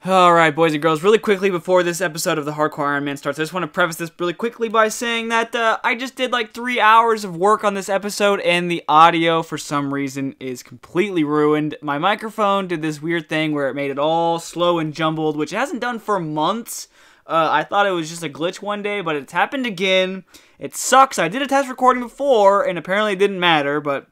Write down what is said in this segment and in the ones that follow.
Alright, boys and girls, really quickly before this episode of the Hardcore Iron Man starts, I just want to preface this really quickly by saying that I just did like 3 hours of work on this episode, and the audio, for some reason, is completely ruined. My microphone did this weird thing where it made it all slow and jumbled, which it hasn't done for months. I thought it was just a glitch one day, but it's happened again. It sucks. I did a test recording before, and apparently it didn't matter, but...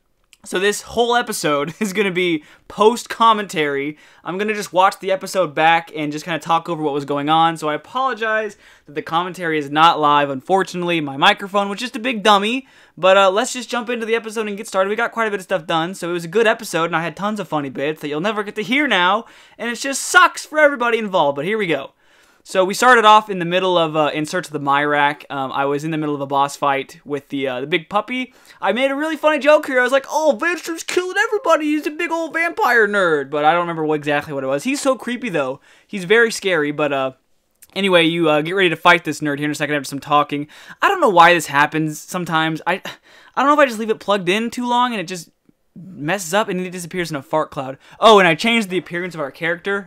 So this whole episode is going to be post-commentary. I'm going to just watch the episode back and just kind of talk over what was going on. So I apologize that the commentary is not live. Unfortunately, my microphone was just a big dummy. But let's just jump into the episode and get started. We got quite a bit of stuff done, so it was a good episode, and I had tons of funny bits that you'll never get to hear now. And it just sucks for everybody involved, but here we go. So we started off in the middle of In Search of the Myrack. I was in the middle of a boss fight with the big puppy. I made a really funny joke here. I was like, oh, Vanstrom's killing everybody. He's a big old vampire nerd. But I don't remember exactly what it was. He's so creepy, though. He's very scary. But anyway, you get ready to fight this nerd here in a second after some talking. I don't know why this happens sometimes. I don't know if I just leave it plugged in too long and it just messes up and it disappears in a fart cloud. Oh, and I changed the appearance of our character.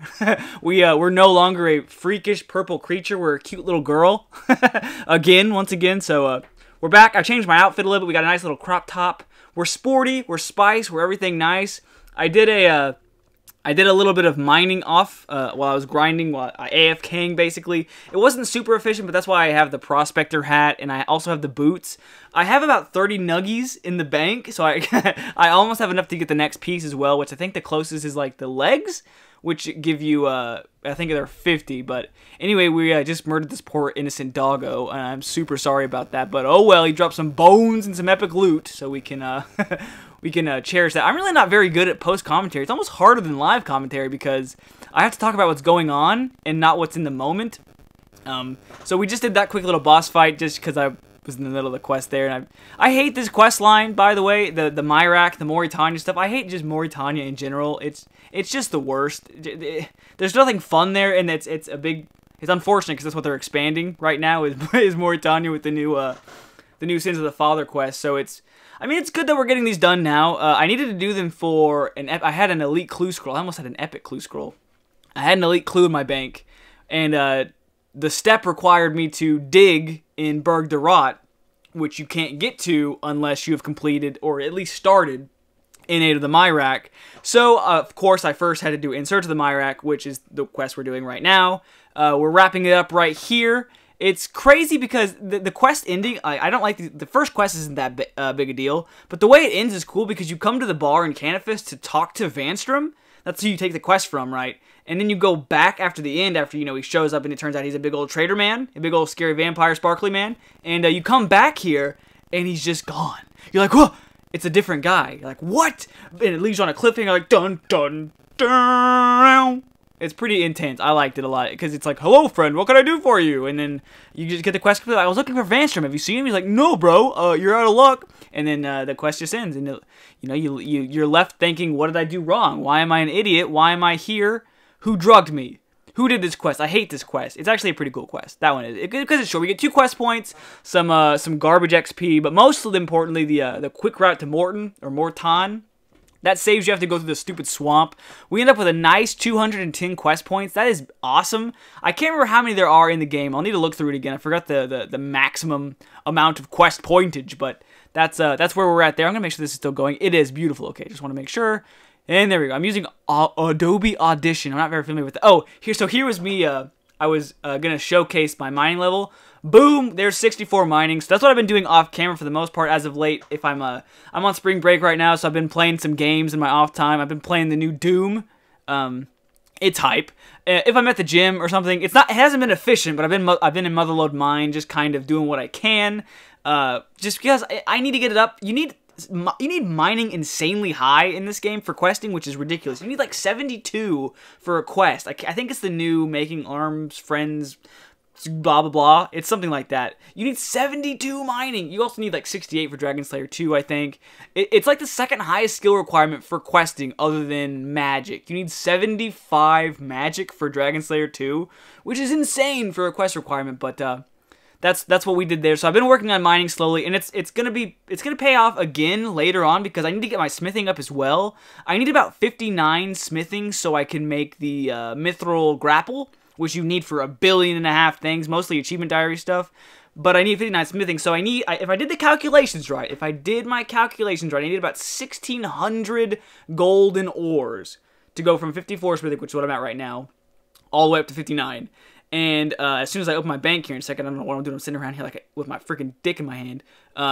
We're no longer a freakish purple creature. We're a cute little girl. Once again. So we're back. I changed my outfit a little bit. We got a nice little crop top. We're sporty. We're spice. We're everything nice. I did a little bit of mining off while I was grinding, while AFKing basically. It wasn't super efficient, but that's why I have the prospector hat, and I also have the boots. I have about 30 nuggies in the bank, so I I almost have enough to get the next piece as well, which I think the closest is like the legs, which give you, I think they're 50, but anyway, we just murdered this poor innocent doggo, and I'm super sorry about that, but oh well, he dropped some bones and some epic loot, so we can, we can cherish that. I'm really not very good at post-commentary. It's almost harder than live commentary because I have to talk about what's going on and not what's in the moment. So we just did that quick little boss fight just because I was in the middle of the quest there. And I hate this quest line, by the way, the Myrack, the Morytania stuff. I hate just Morytania in general. It's just the worst. There's nothing fun there, and it's unfortunate because that's what they're expanding right now is Morytania with the new Sins of the Father quest. So it's good that we're getting these done now. I needed to do them for I had an elite clue scroll. I almost had an epic clue scroll. I had an elite clue in my bank, and the step required me to dig in Berg de Rot, which you can't get to unless you have completed or at least started in Aid of the Myrack. So, of course, I first had to do In Search of the Myrack, which is the quest we're doing right now. We're wrapping it up right here. It's crazy because the quest ending, I don't like the first quest isn't that big a deal, but the way it ends is cool because you come to the bar in Canifis to talk to Vanstrom. That's who you take the quest from, right? And then you go back after the end, after, he shows up and it turns out he's a big old traitor man, a big old scary vampire sparkly man, and you come back here and he's just gone. You're like, whoa, it's a different guy. You're like, what? And it leaves you on a cliffhanger like, dun, dun, dun. It's pretty intense. I liked it a lot because it's like, hello, friend, what can I do for you? And then you just get the quest complete. I was looking for Vanstrom. Have you seen him? He's like, no, bro, you're out of luck. And then the quest just ends. And, you're left thinking, what did I do wrong? Why am I an idiot? Why am I here? Who drugged me? Who did this quest? I hate this quest. It's actually a pretty cool quest. That one is. Because it's short. We get 2 quest points, some garbage XP, but most importantly, the quick route to Morton. That saves you have to go through the stupid swamp. We end up with a nice 210 quest points. That is awesome. I can't remember how many there are in the game. I'll need to look through it again. I forgot the maximum amount of quest pointage, but that's where we're at there. I'm going to make sure this is still going. It is beautiful. Okay, just want to make sure. And there we go. I'm using Adobe Audition. I'm not very familiar with that. Oh, here was me. I was going to showcase my mining level. Boom! There's 64 mining. So that's what I've been doing off camera for the most part as of late. If I'm on spring break right now, so I've been playing some games in my off time. I've been playing the new Doom. It's hype. If I'm at the gym or something, it hasn't been efficient, but I've been in Motherlode Mine, just kind of doing what I can. Just because I need to get it up. You need mining insanely high in this game for questing, which is ridiculous. You need like 72 for a quest. I think it's the new Making Arms Friends blah blah blah. It's something like that. You need 72 mining. You also need like 68 for Dragon Slayer 2, I think. It's like the second highest skill requirement for questing other than magic. You need 75 magic for Dragon Slayer 2, which is insane for a quest requirement, but that's what we did there. So I've been working on mining slowly, and it's gonna pay off again later on because I need to get my smithing up as well. I need about 59 smithing so I can make the mithril grapple, which you need for 1.5 billion things, mostly achievement diary stuff. But I need 59 smithing, so if I did the calculations right, if I did my calculations right, I need about 1,600 golden ores to go from 54 smithing, which is what I'm at right now, all the way up to 59. And as soon as I open my bank here in a second, I don't know what I'm doing. I'm sitting around here like with my freaking dick in my hand.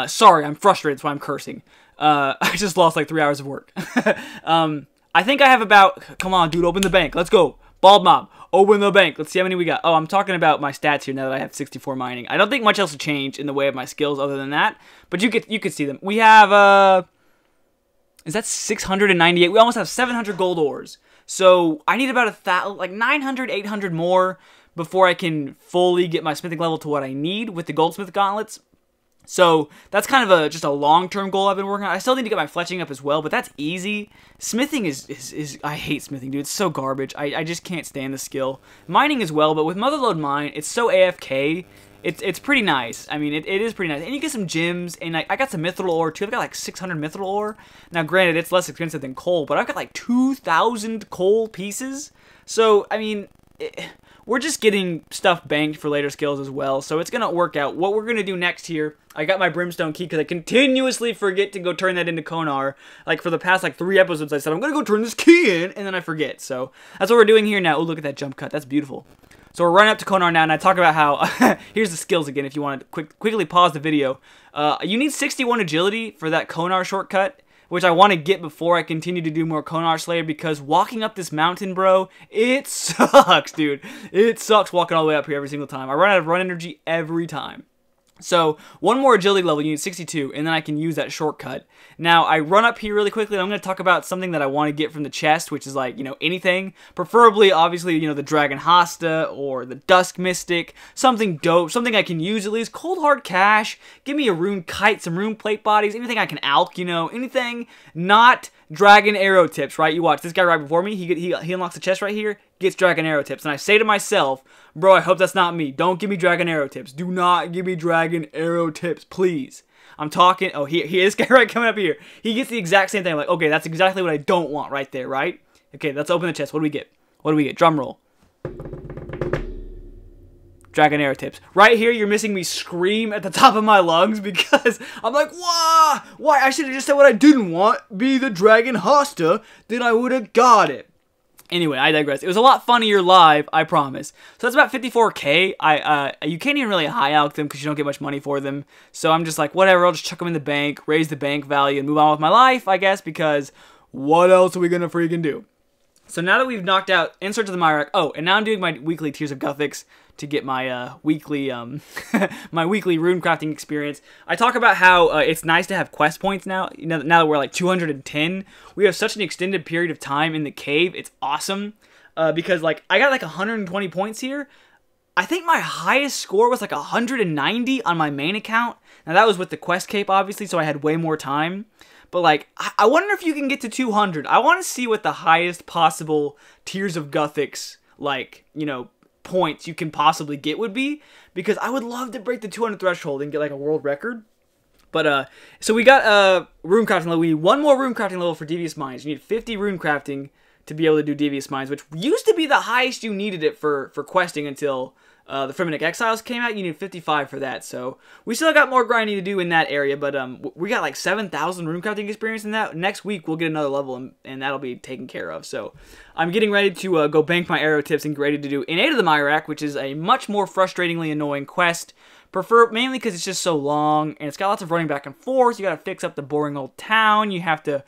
Sorry, I'm frustrated. That's why I'm cursing. I just lost like 3 hours of work. I think I have about... Come on, dude, open the bank. Let's go. BaldMob, open the bank. Let's see how many we got. Oh, I'm talking about my stats here now that I have 64 mining. I don't think much else will change in the way of my skills other than that. But you could see them. We have... Is that 698? We almost have 700 gold ores. So I need about like 900, 800 more before I can fully get my smithing level to what I need with the goldsmith gauntlets. So that's kind of just a long-term goal I've been working on. I still need to get my fletching up as well, but that's easy. Smithing is I hate smithing, dude. It's so garbage. I just can't stand the skill. Mining as well, but with Motherlode Mine, it's so AFK. It's pretty nice. I mean, it is pretty nice. And you get some gems, and I got some mithril ore, too. I've got like 600 mithril ore. Now, granted, it's less expensive than coal, but I've got like 2,000 coal pieces. So, I mean... we're just getting stuff banked for later skills as well, so it's going to work out. What we're going to do next here, I got my brimstone key because I continuously forget to go turn that into Konar. Like, for the past, like, 3 episodes, I said, I'm going to go turn this key in, and then I forget. So, that's what we're doing here now. Oh, look at that jump cut. That's beautiful. So, we're running up to Konar now, and I talk about how... here's the skills again, if you want to quickly pause the video. You need 61 agility for that Konar shortcut, which I want to get before I continue to do more Konar Slayer, because walking up this mountain, bro, it sucks, dude. It sucks walking all the way up here every single time. I run out of run energy every time. So, one more agility level, you need 62, and then I can use that shortcut. Now, I run up here really quickly, and I'm going to talk about something that I want to get from the chest, which is like, you know, anything. Preferably, obviously, you know, the Dragon Hosta, or the Dusk Mystic, something dope, something I can use at least. Cold Hard Cash, give me a Rune Kite, some Rune Plate Bodies, anything I can alch, you know, anything not Dragon Arrow Tips, right? You watch, this guy right before me, he unlocks the chest right here, gets Dragon Arrow Tips, and I say to myself, bro, I hope that's not me. Don't give me Dragon Arrow Tips. Do not give me Dragon Arrow Tips, please. I'm talking, oh, this guy right coming up here. He gets the exact same thing. I'm like, okay, that's exactly what I don't want right there, right? Okay, let's open the chest. What do we get? What do we get? Drum roll. Dragon Arrow Tips. Right here, you're missing me scream at the top of my lungs because I'm like, why? Why? I should have just said what I didn't want, be the Dragon Hosta, then I would have got it. Anyway, I digress. It was a lot funnier live, I promise. So that's about 54k. You can't even really high alch them because you don't get much money for them. So I'm just like, whatever, I'll just chuck them in the bank, raise the bank value, and move on with my life, I guess, because what else are we going to freaking do? So now that we've knocked out Insert to the Myrac, oh, and now I'm doing my weekly Tears of Gothics to get my weekly my weekly rune crafting experience. I talk about how it's nice to have quest points now. You know, now that we're like 210, we have such an extended period of time in the cave. It's awesome because like I got like 120 points here. I think my highest score was like 190 on my main account. Now that was with the quest cape, obviously, so I had way more time. But, like, I wonder if you can get to 200. I want to see what the highest possible Tears of Gothics, like, you know, points you can possibly get would be. Because I would love to break the 200 threshold and get, like, a world record. But, so we got rune crafting level. We need one more rune crafting level for Devious Mines. You need 50 rune crafting to be able to do Devious Mines, which used to be the highest you needed it for questing until... the Fremennik Exiles came out. You need 55 for that, so we still got more grinding to do in that area, but we got like 7,000 runecrafting experience in that. Next week, we'll get another level, and that'll be taken care of, so I'm getting ready to go bank my arrow tips and get ready to do Innate of the Myrac, which is a much more frustratingly annoying quest, mainly because it's just so long, and it's got lots of running back and forth. You gotta fix up the boring old town. You have to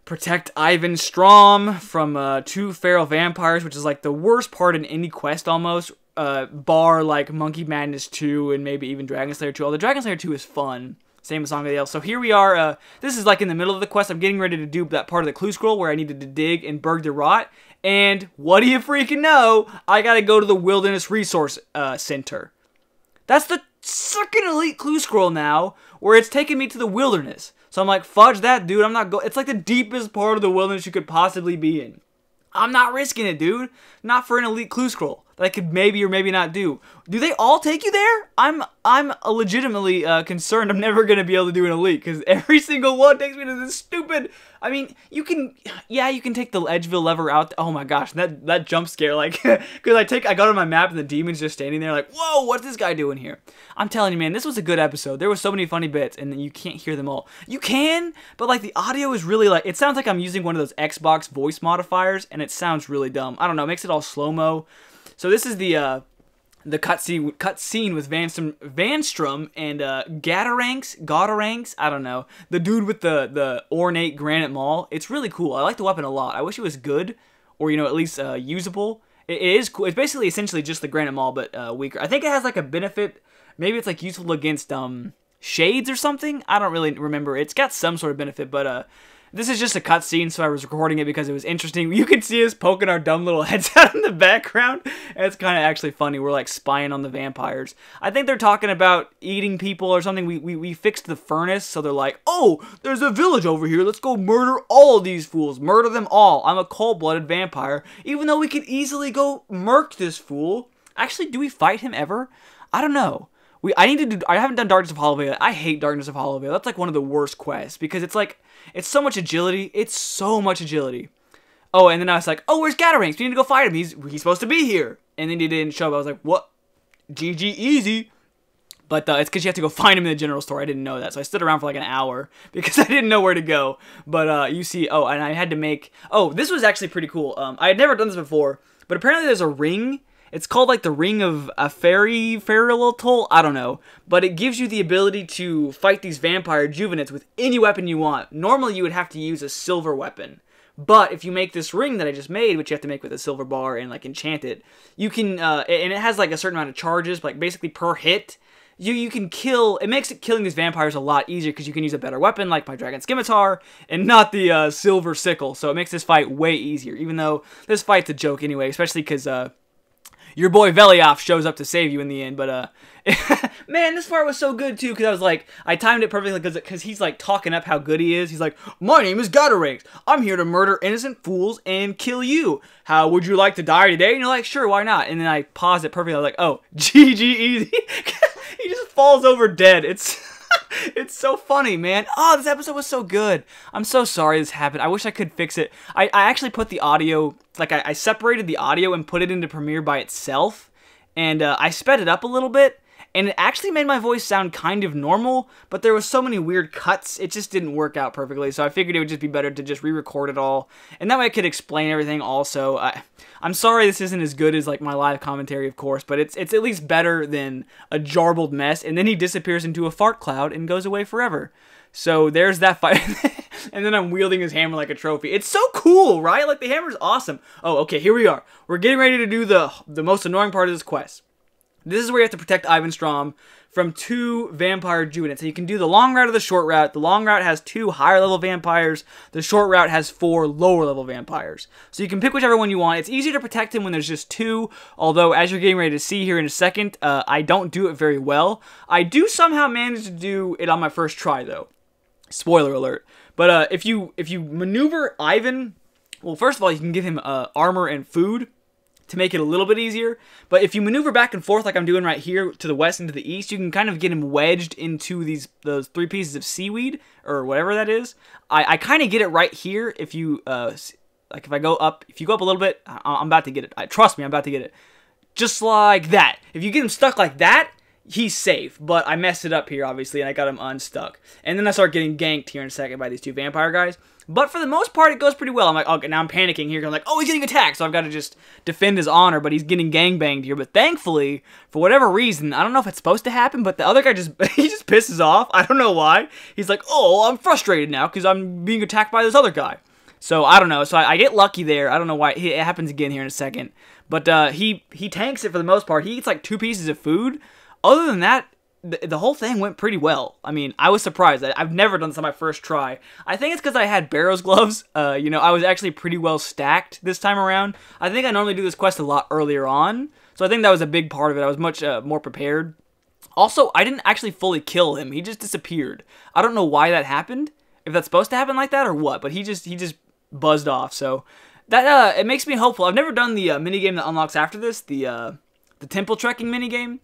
protect Ivan Strom from 2 feral vampires, which is like the worst part in any quest almost. Bar like Monkey Madness 2 and maybe even Dragon Slayer 2. Although Dragon Slayer 2 is fun. Same as Song of the Elves. So here we are. This is like in the middle of the quest. I'm getting ready to do that part of the clue scroll where I needed to dig in Berg de Rot. And what do you freaking know? I gotta go to the Wilderness Resource Center. That's the second elite clue scroll now where it's taking me to the wilderness. So I'm like, fudge that, dude. I'm not It's like the deepest part of the wilderness you could possibly be in. I'm not risking it, dude. Not for an elite clue scroll. that I could maybe or maybe not do. Do they all take you there? I'm legitimately concerned I'm never gonna be able to do an elite because every single one takes me to this stupid. I mean, you can take the Edgeville lever out. Oh my gosh, that jump scare, like, because I got on my map and the demon's just standing there, like, whoa, what's this guy doing here? I'm telling you, man, this was a good episode. There were so many funny bits, and you can't hear them all. You can, but like the audio is really like, it sounds like I'm using one of those Xbox voice modifiers, and it sounds really dumb. I don't know, it makes it all slow mo. So this is the cutscene with Vanstrom and Gadaranks, I don't know, the dude with the ornate granite maul. It's really cool. I like the weapon a lot. I wish it was good, or at least usable. It is cool. It's basically essentially just the granite maul, but weaker. I think it has like a benefit. Maybe it's like useful against shades or something. I don't really remember. It's got some sort of benefit, but this is just a cutscene, so I was recording it because it was interesting. You can see us poking our dumb little heads out in the background. It's kind of actually funny. We're like spying on the vampires. I think they're talking about eating people or something. We fixed the furnace, so they're like, oh, there's a village over here. Let's go murder all of these fools. Murder them all. I'm a cold-blooded vampire. Even though we could easily go murk this fool. Actually, do we fight him ever? I don't know. I haven't done Darkness of Hollowvale yet. I hate Darkness of Hollowvale. That's like one of the worst quests because it's like, it's so much agility. It's so much agility. Oh, and then I was like, oh, where's Gadaranks? We need to go fight him. He's supposed to be here. And then he didn't show up. I was like, what? GG easy. But it's because you have to go find him in the general store. I didn't know that. So I stood around for like an hour because I didn't know where to go. But you see, oh, and I had to make, oh, this was actually pretty cool. I had never done this before, but apparently there's a ring. It's called like the Ring of a Fairy-Little, I don't know. But it gives you the ability to fight these vampire juvenites with any weapon you want. Normally you would have to use a silver weapon. But if you make this ring that I just made, which you have to make with a silver bar and like enchant it, you can, and it has like a certain amount of charges, like basically per hit, you can kill, it makes killing these vampires a lot easier because you can use a better weapon like my Dragon Scimitar and not the silver sickle. So it makes this fight way easier, even though this fight's a joke anyway, especially because, your boy Velioff shows up to save you in the end, but, man, this part was so good, too, because I was like, I timed it perfectly, because he's, like, talking up how good he is. He's like, my name is Gadaranks. I'm here to murder innocent fools and kill you. How would you like to die today? And you're like, sure, why not? And then I paused it perfectly. I was like, oh, GG easy. He just falls over dead. It's so funny, man. Oh, this episode was so good. I'm so sorry this happened. I wish I could fix it. I actually put the audio, like I separated the audio and put it into Premiere by itself. And I sped it up a little bit. And it actually made my voice sound kind of normal, but there was so many weird cuts, it just didn't work out perfectly, so I figured it would just be better to just re-record it all, and that way I could explain everything also. I'm sorry this isn't as good as like my live commentary, of course, but it's at least better than a jarbled mess, and then he disappears into a fart cloud and goes away forever. So there's that fight, and then I'm wielding his hammer like a trophy. It's so cool, right? Like, the hammer's awesome. Oh, okay, here we are. We're getting ready to do the most annoying part of this quest. This is where you have to protect Ivan Strom from 2 vampire juvenites. So you can do the long route or the short route. The long route has 2 higher level vampires. The short route has 4 lower level vampires. So you can pick whichever one you want. It's easier to protect him when there's just 2. Although, as you're getting ready to see here in a second, I don't do it very well. I do somehow manage to do it on my first try, though. Spoiler alert. But if you maneuver Ivan, well, first of all, you can give him armor and food to make it a little bit easier, but if you maneuver back and forth like I'm doing right here to the west and to the east, you can kind of get him wedged into those 3 pieces of seaweed, or whatever that is. I kind of get it right here if you, like if you go up a little bit, I'm about to get it. Trust me, I'm about to get it. Just like that. If you get him stuck like that, he's safe, but I messed it up here, obviously, and I got him unstuck. And then I start getting ganked here in a second by these 2 vampire guys. But for the most part, it goes pretty well. I'm like, okay, now I'm panicking here. I'm like, oh, he's getting attacked, so I've got to just defend his honor, but he's getting gangbanged here. But thankfully, for whatever reason, I don't know if it's supposed to happen, but the other guy he just pisses off. I don't know why. He's like, oh, I'm frustrated now because I'm being attacked by this other guy. So, I don't know. So, I get lucky there. I don't know why. It happens again here in a second. But he tanks it for the most part. He eats like 2 pieces of food. Other than that, the whole thing went pretty well. I mean, I was surprised. I've never done this on my first try. I think it's because I had Barrow's gloves. You know, I was actually pretty well stacked this time around. I think I normally do this quest a lot earlier on, so I think that was a big part of it. I was much more prepared. Also, I didn't actually fully kill him. He just disappeared. I don't know why that happened, if that's supposed to happen like that or what, but he just buzzed off, so that it makes me hopeful. I've never done the minigame that unlocks after this, the temple trekking minigame.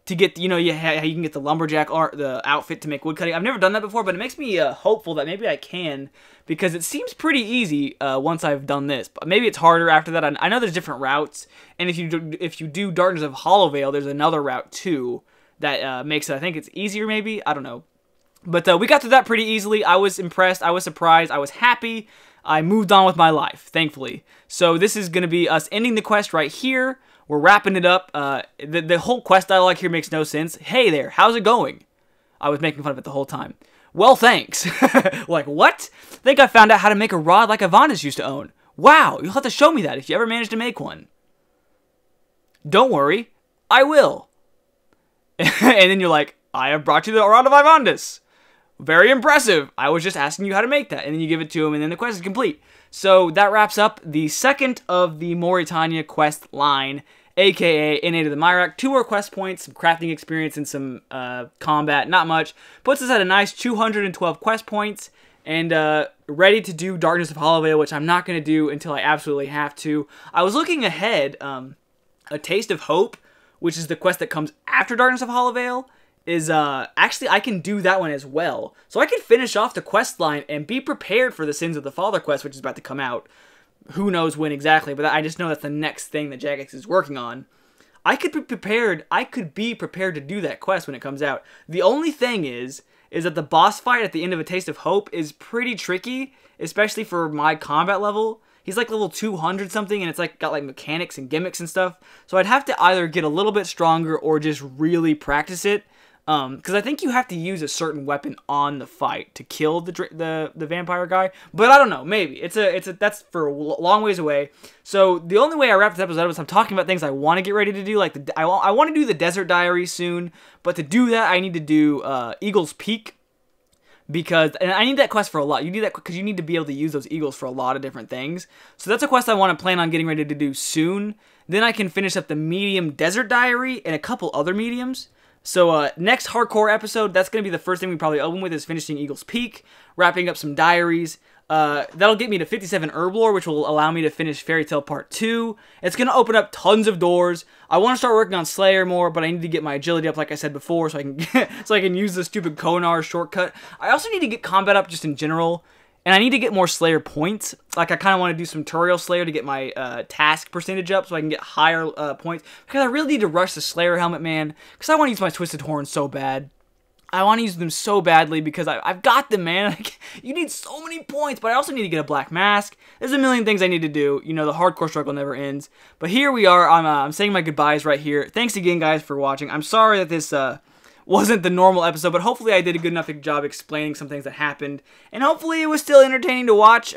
To get, you know, you can get the lumberjack the outfit to make woodcutting. I've never done that before, but it makes me hopeful that maybe I can, because it seems pretty easy once I've done this. But maybe it's harder after that. I know there's different routes, and if you do Darkness of Hollowvale, there's another route too that makes it, I think it's easier maybe. I don't know. But we got through that pretty easily. I was impressed. I was surprised. I was happy. I moved on with my life, thankfully. So this is going to be us ending the quest right here. We're wrapping it up. The whole quest dialogue here makes no sense. Hey there, how's it going? I was making fun of it the whole time. Well, thanks. Like, what? Think I found out how to make a rod like Avandis used to own. Wow, you'll have to show me that if you ever manage to make one. Don't worry, I will. And then you're like, I have brought you the rod of Avandis. Very impressive. I was just asking you how to make that. And then you give it to him, and then the quest is complete. So that wraps up the second of the Morytania quest line, aka Innate of the Myrak. 2 more quest points, some crafting experience, and some combat. Not much. Puts us at a nice 212 quest points, and ready to do Darkness of Hollowvale, which I'm not going to do until I absolutely have to. I was looking ahead. A Taste of Hope, which is the quest that comes after Darkness of Hollowvale, is actually I can do that one as well. So I can finish off the quest line and be prepared for the Sins of the Father quest, which is about to come out. Who knows when exactly, but I just know that's the next thing that Jagex is working on. I could be prepared to do that quest when it comes out. The only thing is that the boss fight at the end of A Taste of Hope is pretty tricky, especially for my combat level. He's like level 200 something, and it's like got like mechanics and gimmicks and stuff. So I'd have to either get a little bit stronger or just really practice it. Because I think you have to use a certain weapon on the fight to kill the vampire guy, but I don't know. Maybe that's for a long ways away. So the only way I wrap this episode up is I'm talking about things I want to get ready to do. Like I want to do the Desert Diary soon, but to do that I need to do Eagle's Peak, and I need that quest for a lot. You need that because you need to be able to use those eagles for a lot of different things. So that's a quest I want to plan on getting ready to do soon. Then I can finish up the medium Desert Diary and a couple other mediums. So next hardcore episode, that's going to be the first thing we probably open with, is finishing Eagle's Peak, wrapping up some diaries. That'll get me to 57 Herblore, which will allow me to finish Fairy Tale Part 2. It's going to open up tons of doors. I want to start working on Slayer more, but I need to get my agility up, like I said before, so I can use the stupid Konar shortcut. I also need to get combat up just in general. And I need to get more Slayer points. Like, I kind of want to do some Turiel Slayer to get my task percentage up so I can get higher points. Because I really need to rush the Slayer helmet, man. Because I want to use my Twisted Horns so bad. I want to use them so badly because I've got them, man. You need so many points, but I also need to get a Black Mask. There's a million things I need to do. You know, the hardcore struggle never ends. But here we are. I'm saying my goodbyes right here. Thanks again, guys, for watching. I'm sorry that this wasn't the normal episode, but hopefully I did a good enough job explaining some things that happened, and hopefully it was still entertaining to watch.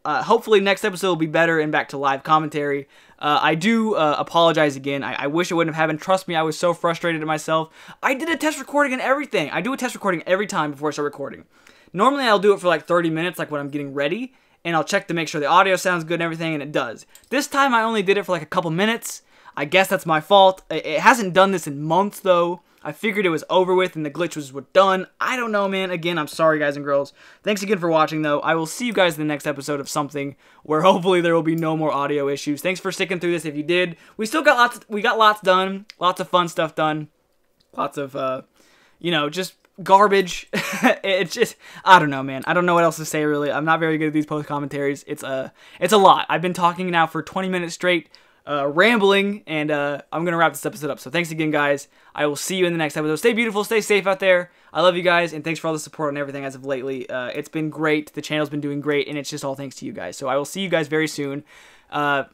Hopefully next episode will be better and back to live commentary. I do apologize again. I wish it wouldn't have happened. Trust me, I was so frustrated at myself. I did a test recording and everything. I do a test recording every time before I start recording. Normally I'll do it for like 30 minutes, like when I'm getting ready, and I'll check to make sure the audio sounds good and everything, and it does. This time I only did it for like a couple minutes. I guess that's my fault. It hasn't done this in months, though. I figured it was over with and the glitch was done. I don't know, man. Again, I'm sorry, guys and girls. Thanks again for watching, though. I will see you guys in the next episode of something where hopefully there will be no more audio issues. Thanks for sticking through this if you did. We still got lots done. Lots of fun stuff done. Lots of, you know, just garbage. It's just, I don't know, man. I don't know what else to say, really. I'm not very good at these post commentaries. It's a lot. I've been talking now for 20 minutes straight. Rambling, and I'm gonna wrap this episode up. So thanks again, guys. I will see you in the next episode. Stay beautiful, stay safe out there. I love you guys, and thanks for all the support on everything as of lately. It's been great. The channel's been doing great, and it's just all thanks to you guys. So I will see you guys very soon. Bye.